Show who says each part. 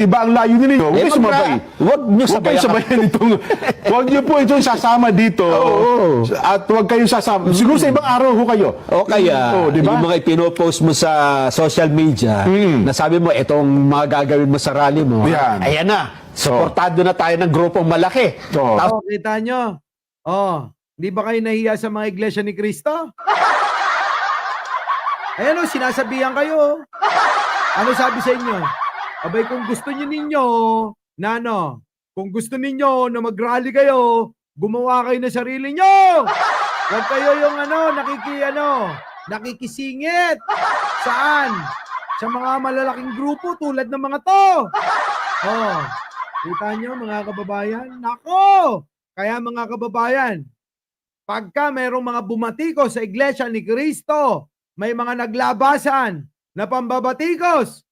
Speaker 1: iba ang layunin ninyo, huwag kayo sumabay.
Speaker 2: Huwag nyo
Speaker 1: Huwag kayo sabayan itong, huwag niyo po itong sasama dito. At huwag kayong sasama. Siguro sa ibang araw ho kayo.
Speaker 2: O kaya,
Speaker 1: diba?
Speaker 2: yung mga ipinopost mo sa social media, na sabi mo, itong mga gagawin mo sa rally mo,
Speaker 1: Yan.
Speaker 2: ayan na, suportado na tayo ng grupong malaki.
Speaker 1: Oo.
Speaker 2: Tapos,
Speaker 3: Kita nyo? Di ba kayo nahiya sa mga iglesia ni Cristo? Ayan o, sinasabihan kayo. Ano sabi sa inyo? Abay, kung gusto ninyo na kung gusto ninyo na mag-rally kayo, gumawa kayo ng sarili nyo. Huwag kayo yung nakikisingit. Saan? Sa mga malalaking grupo tulad ng mga to. Kita nyo mga kababayan? Nako! Kaya mga kababayan, pagka mayroong mga bumatikos sa iglesia ni Cristo, may mga naglabasan na pambabatikos,